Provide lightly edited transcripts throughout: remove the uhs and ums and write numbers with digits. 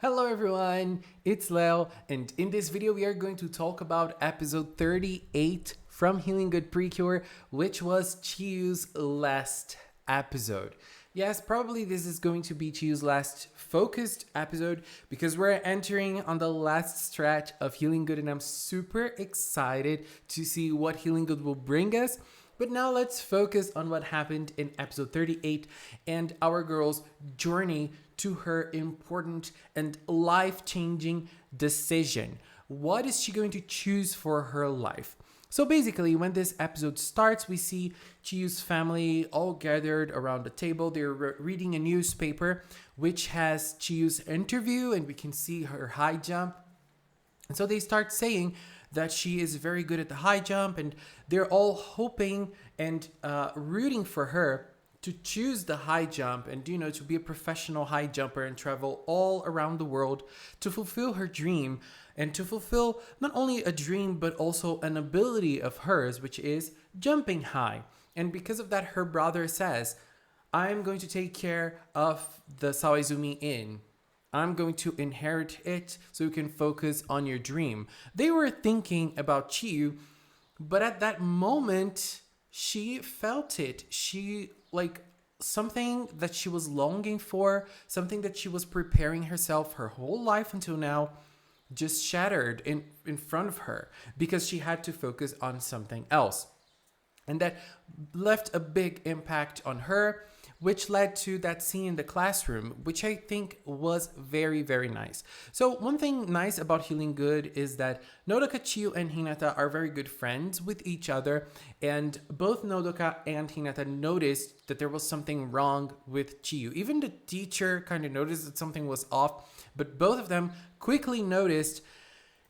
Hello everyone, it's Leo, and in this video we are going to talk about episode 38 from Healing Good PreCure, which was Chiyu's last episode. Yes, probably this is going to be Chiyu's last focused episode because we're entering on the last stretch of Healing Good, and I'm super excited to see what Healing Good will bring us. But now let's focus on what happened in episode 38 and our girl's journey to her important and life-changing decision. What is she going to choose for her life? So basically, when this episode starts, we see Chiyu's family all gathered around the table. They're reading a newspaper which has Chiyu's interview, and we can see her high jump. And so they start saying that she is very good at the high jump, and they're all hoping and rooting for her to choose the high jump and, to be a professional high jumper and travel all around the world to fulfill her dream and to fulfill not only a dream, but also an ability of hers, which is jumping high. And because of that, her brother says, I'm going to take care of the Sawaizumi Inn. I'm going to inherit it so you can focus on your dream. They were thinking about Chiyu, but at that moment, she felt it. She, something that she was longing for, something that she was preparing herself her whole life until now, just shattered in front of her because she had to focus on something else. And that left a big impact on her, which led to that scene in the classroom, which I think was very, very nice. So one thing nice about Healing Good is that Nodoka, Chiyu, and Hinata are very good friends with each other, and both Nodoka and Hinata noticed that there was something wrong with Chiyu. Even the teacher kind of noticed that something was off, but both of them quickly noticed.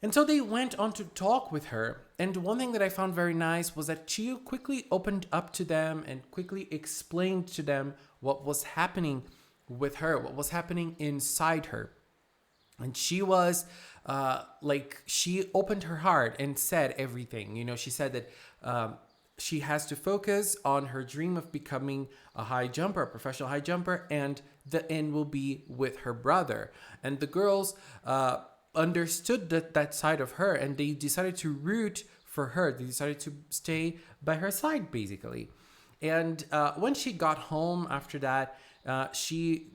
And so they went on to talk with her. And one thing that I found very nice was that Chiyu quickly opened up to them and quickly explained to them what was happening with her, what was happening inside her. And she was she opened her heart and said everything. She said that she has to focus on her dream of becoming a high jumper, a professional high jumper, and the end will be with her brother. And the girls understood that side of her, and they decided to root for her. They decided to stay by her side, basically. And when she got home after that, she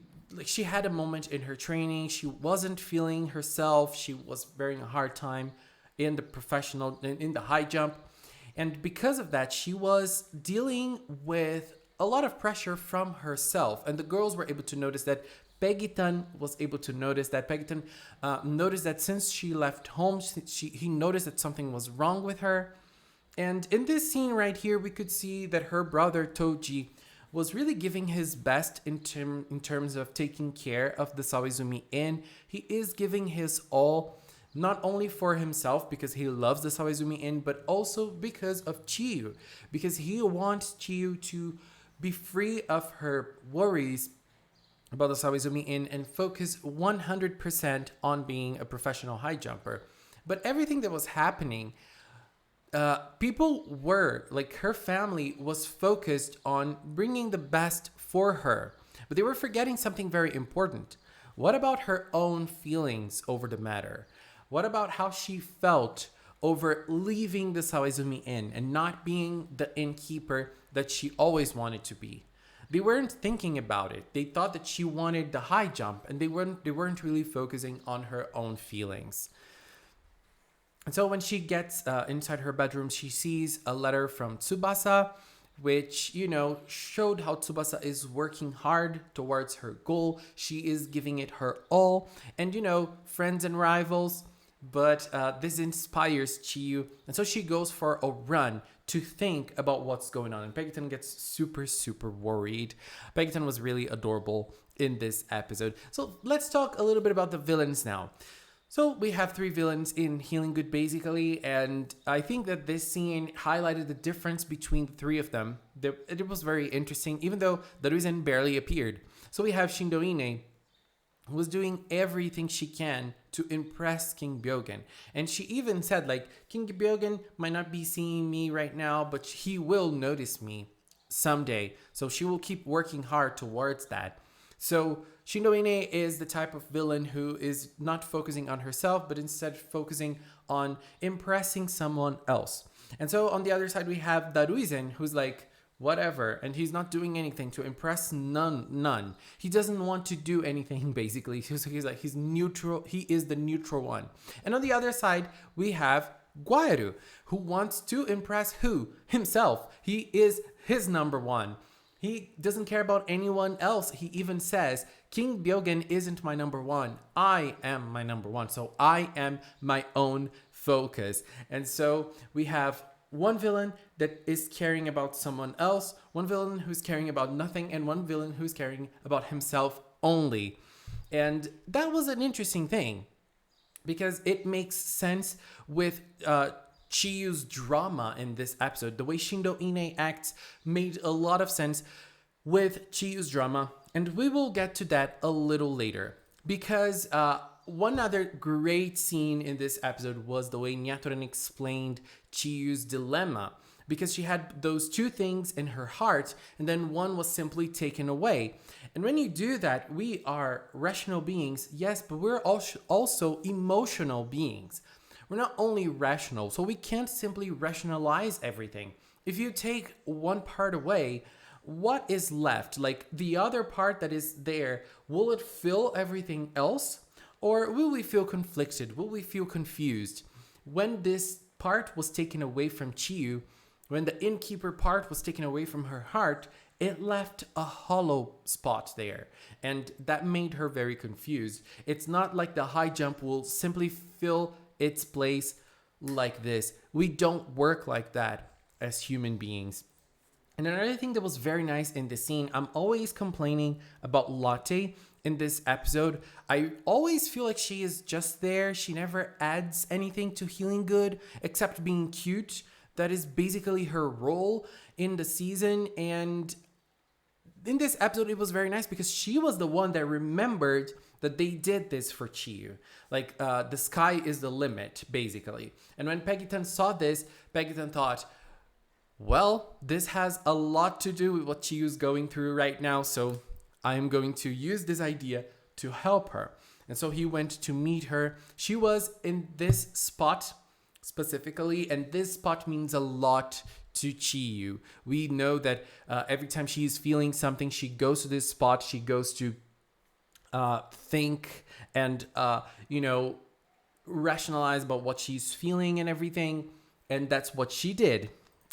had a moment in her training. She wasn't feeling herself. She was having a hard time in the high jump. And because of that, she was dealing with a lot of pressure from herself. And the girls were able to notice that. Pegitan was able to notice that. Pegitan noticed that since she left home, he noticed that something was wrong with her. And in this scene right here, we could see that her brother Toji was really giving his best in terms of taking care of the Sawaizumi Inn. He is giving his all, not only for himself because he loves the Sawaizumi Inn, but also because of Chiyu, because he wants Chiyu to be free of her worries about the Sawaizumi Inn and focus 100% on being a professional high jumper. But everything that was happening, her family was focused on bringing the best for her. But they were forgetting something very important. What about her own feelings over the matter? What about how she felt over leaving the Sawaizumi Inn and not being the innkeeper that she always wanted to be? They weren't thinking about it. They thought that she wanted the high jump, and they weren't really focusing on her own feelings. And so when she gets inside her bedroom, she sees a letter from Tsubasa, which, showed how Tsubasa is working hard towards her goal. She is giving it her all. And, friends and rivals, but this inspires Chiyu. And so she goes for a run to think about what's going on. And Pegitan gets super, super worried. Pegitan was really adorable in this episode. So let's talk a little bit about the villains now. So we have 3 villains in Healing Good, basically. And I think that this scene highlighted the difference between the 3 of them. It was very interesting, even though the reason barely appeared. So we have Shindoine, who was doing everything she can to impress King Byogen. And she even said, King Byogen might not be seeing me right now, but he will notice me someday. So she will keep working hard towards that. So Shindo is the type of villain who is not focusing on herself, but instead focusing on impressing someone else. And so on the other side, we have Daruizen, who's like, whatever, and he's not doing anything to impress none. He doesn't want to do anything, basically. He's neutral. He is the neutral one. And on the other side, we have Guairu, who wants to impress who? Himself. He is his number one. He doesn't care about anyone else. He even says, King Byogen isn't my number one. I am my number one. So I am my own focus. And so we have one villain that is caring about someone else, one villain who's caring about nothing, and one villain who's caring about himself only. And that was an interesting thing because it makes sense with Chiyu's drama in this episode. The way Shindo Ine acts made a lot of sense with Chiyu's drama, and we will get to that a little later. Because one other great scene in this episode was the way Nyatoren explained Chiyu's dilemma. Because she had those two things in her heart, and then one was simply taken away. And when you do that, we are rational beings, yes, but we're also emotional beings. We're not only rational, so we can't simply rationalize everything. If you take one part away, what is left? Like the other part that is there, will it fill everything else? Or will we feel conflicted? Will we feel confused? When this part was taken away from Chiyu, when the innkeeper part was taken away from her heart, it left a hollow spot there. And that made her very confused. It's not like the high jump will simply fill its place like this. We don't work like that as human beings. And another thing that was very nice in the scene, I'm always complaining about Lotte in this episode. I always feel like she is just there. She never adds anything to Healing Good except being cute. That is basically her role in the season. And in this episode, it was very nice because she was the one that remembered that they did this for Chiyu. Like, the sky is the limit, basically. And when Peggy-tan saw this, Peggy-tan thought, well, this has a lot to do with what Chiyu's going through right now, so I am going to use this idea to help her. And so he went to meet her. She was in this spot specifically, and this spot means a lot to Chiyu. We know that every time she is feeling something, she goes to this spot, she goes to think and, rationalize about what she's feeling and everything, and that's what she did.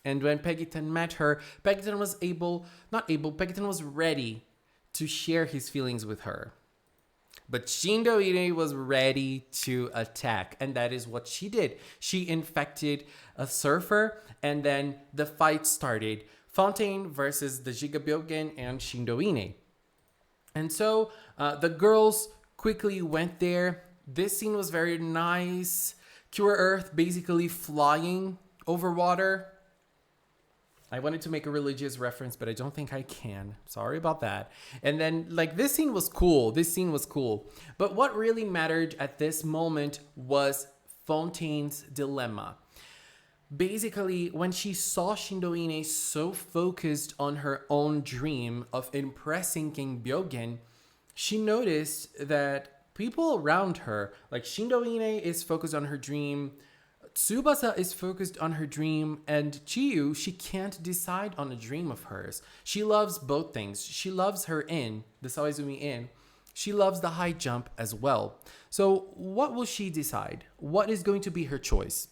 And when Peggy-tan met her, Peggy-tan was Peggy-tan was ready to share his feelings with her. But Shindo Ine was ready to attack, and that is what she did. She infected a surfer, and then the fight started. Fontaine versus the Jigabyogen and Shindo Ine. And so the girls quickly went there. This scene was very nice. Cure Earth basically flying over water. I wanted to make a religious reference, but I don't think I can. Sorry about that. And then, this scene was cool. But what really mattered at this moment was Fontaine's dilemma. Basically, when she saw Shindo Ine so focused on her own dream of impressing King Byogen, she noticed that people around her, like Shindo Ine is focused on her dream, Tsubasa is focused on her dream, and Chiyu, she can't decide on a dream of hers. She loves both things. She loves her inn, the Sawaizumi Inn. She loves the high jump as well. So what will she decide? What is going to be her choice?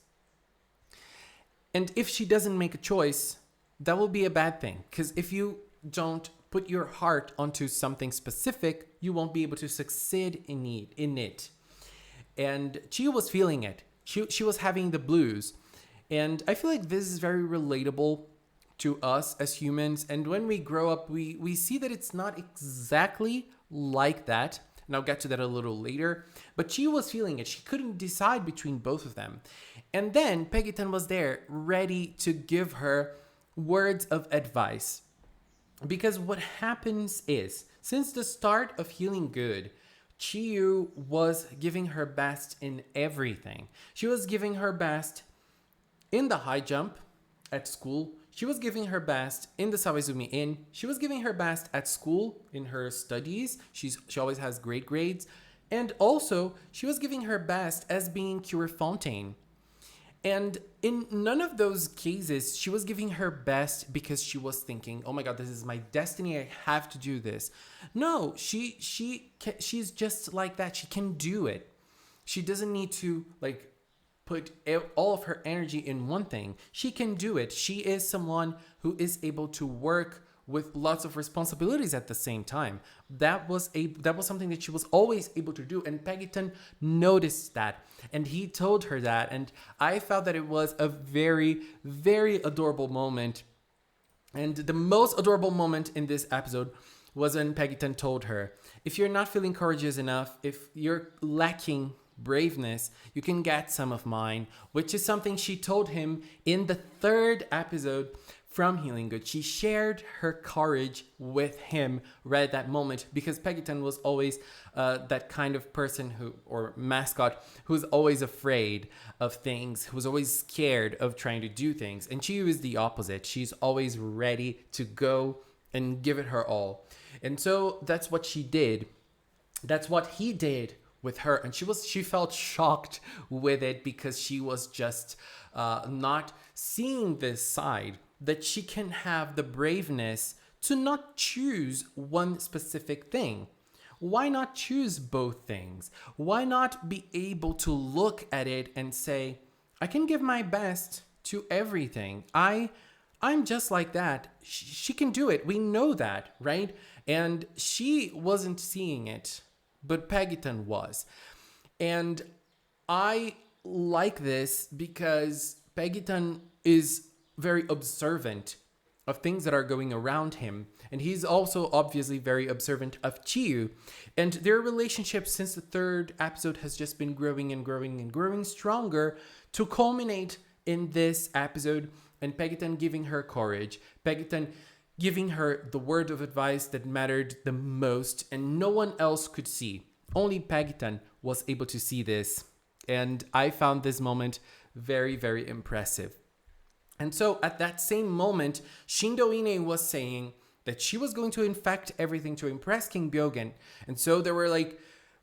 And if she doesn't make a choice, that will be a bad thing. Because if you don't put your heart onto something specific, you won't be able to succeed in it. And Chiyu was feeling it. She was having the blues. And I feel like this is very relatable to us as humans. And when we grow up, we see that it's not exactly like that. And I'll get to that a little later. But she was feeling it. She couldn't decide between both of them. And then Peggy-tan was there, ready to give her words of advice. Because what happens is, since the start of Healing Good, Chiyu was giving her best in everything. She was giving her best in the high jump at school. she was giving her best in the Sawazumi Inn. She was giving her best at school in her studies. She always has great grades. And also, she was giving her best as being Cure Fontaine. And in none of those cases, she was giving her best because she was thinking, "Oh my God, this is my destiny. I have to do this." No, she's just like that. She can do it. She doesn't need to like put all of her energy in one thing. She can do it. She is someone who is able to work with lots of responsibilities at the same time. That was something that she was always able to do, and Peggyton noticed that, and he told her that, and I felt that it was a very, very adorable moment. And the most adorable moment in this episode was when Peggyton told her, "If you're not feeling courageous enough, if you're lacking braveness, you can get some of mine," which is something she told him in the third episode from Healing Good. She shared her courage with him right at that moment, because Peggyton was always that kind of person or mascot who's always afraid of things, who's always scared of trying to do things. And she was the opposite. She's always ready to go and give it her all. And so that's what she did. That's what he did with her. And she felt shocked with it, because she was just not seeing this side, that she can have the braveness to not choose one specific thing. Why not choose both things? Why not be able to look at it and say, "I can give my best to everything. I'm just like that." She can do it. We know that, right? And she wasn't seeing it, but Peggyton was. And I like this because Peggyton is very observant of things that are going around him. And he's also obviously very observant of Chiyu. And their relationship since the third episode has just been growing and growing and growing stronger, to culminate in this episode, and Peggyton giving her courage. Peggyton giving her the word of advice that mattered the most, and no one else could see. Only Peggyton was able to see this. And I found this moment very, very impressive. And so at that same moment, Shindo Ine was saying that she was going to infect everything to impress King Byogen. And so there were like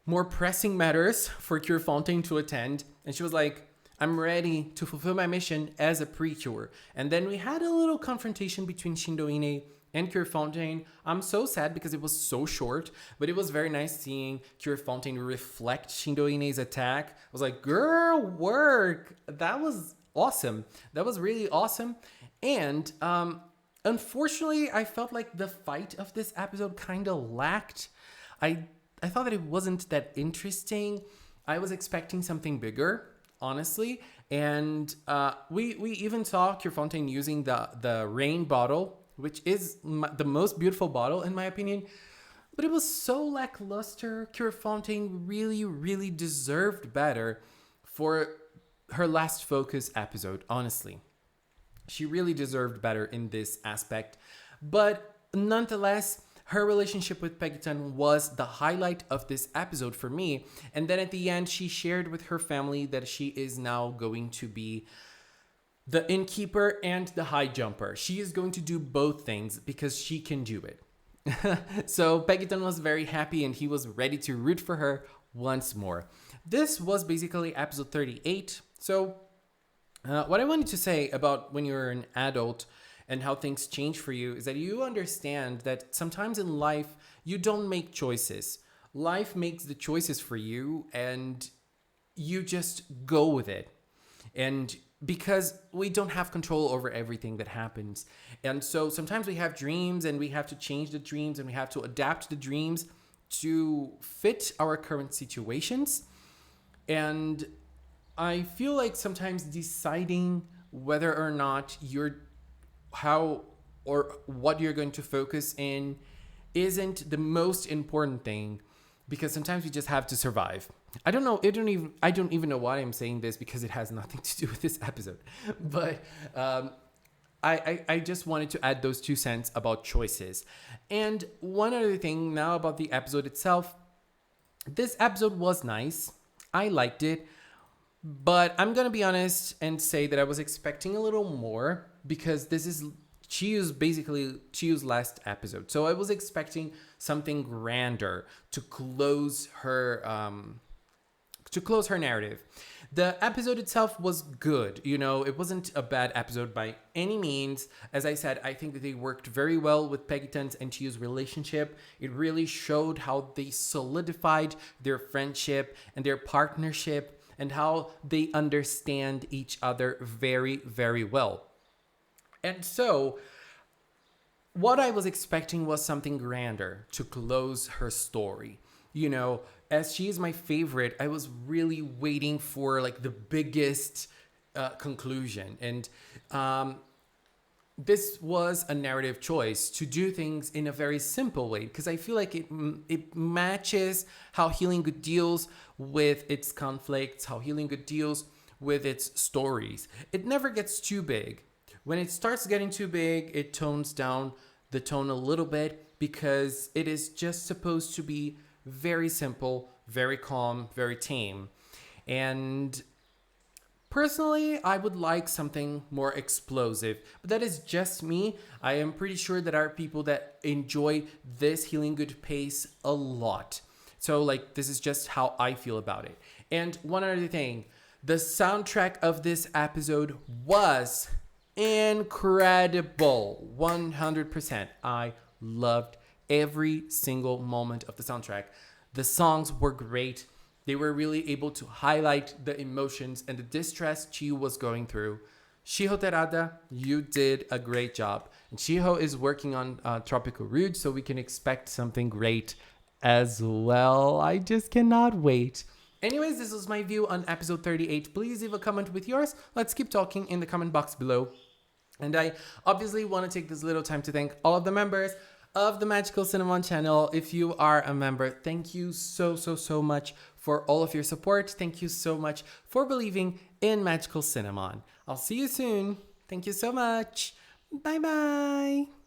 more pressing matters for Cure Fontaine to attend. And she was like, "I'm ready to fulfill my mission as a PreCure." And then we had a little confrontation between Shindo Ine and Cure Fontaine. I'm so sad because it was so short, but it was very nice seeing Cure Fontaine reflect Shindo Ine's attack. I was like, girl, work. That was awesome. That was really awesome. And unfortunately, I felt like the fight of this episode kind of lacked. I thought that it wasn't that interesting. I was expecting something bigger, honestly. And we even saw Cure Fontaine using the rain bottle, which is the most beautiful bottle in my opinion. But it was so lackluster. Cure Fontaine really, really deserved better for her last focus episode, honestly. She really deserved better in this aspect. But nonetheless, her relationship with Peggyton was the highlight of this episode for me. And then at the end, she shared with her family that she is now going to be the innkeeper and the high jumper. She is going to do both things because she can do it. So Peggyton was very happy, and he was ready to root for her once more. This was basically episode 38. So what I wanted to say about when you're an adult and how things change for you is that you understand that sometimes in life you don't make choices. Life makes the choices for you, and you just go with it. And because we don't have control over everything that happens. And so sometimes we have dreams, and we have to change the dreams, and we have to adapt the dreams to fit our current situations. And I feel like sometimes deciding whether or not what you're going to focus in isn't the most important thing, because sometimes we just have to survive. I don't even know why I'm saying this, because it has nothing to do with this episode. But I just wanted to add those 2 cents about choices. And one other thing now about the episode itself. This episode was nice. I liked it. But I'm going to be honest and say that I was expecting a little more, because this is Chiyo's last episode. So I was expecting something grander to close her narrative. The episode itself was good. It wasn't a bad episode by any means. As I said, I think that they worked very well with Pegiton's and Chiyo's relationship. It really showed how they solidified their friendship and their partnership and how they understand each other very, very well. And so, what I was expecting was something grander to close her story. As she is my favorite, I was really waiting for like the biggest conclusion. And this was a narrative choice to do things in a very simple way, because I feel like it matches how Healing Good deals with its conflicts, how Healing Good deals with its stories. It never gets too big. When it starts getting too big, it tones down the tone a little bit, because it is just supposed to be very simple, very calm, very tame. And personally, I would like something more explosive, but that is just me. I am pretty sure that there are people that enjoy this Healing Good pace a lot. So this is just how I feel about it. And one other thing, the soundtrack of this episode was incredible. 100%. I loved every single moment of the soundtrack. The songs were great. They were really able to highlight the emotions and the distress Chiyo was going through. Shiho Terada, you did a great job. And Shiho is working on Tropical Rouge, so we can expect something great as well. I just cannot wait. Anyways, this was my view on episode 38. Please leave a comment with yours. Let's keep talking in the comment box below. And I obviously want to take this little time to thank all of the members of the Magical Cinnamon channel. If you are a member, thank you so much for all of your support. Thank you so much for believing in Magical Cinnamon. I'll see you soon. Thank you so much. Bye bye.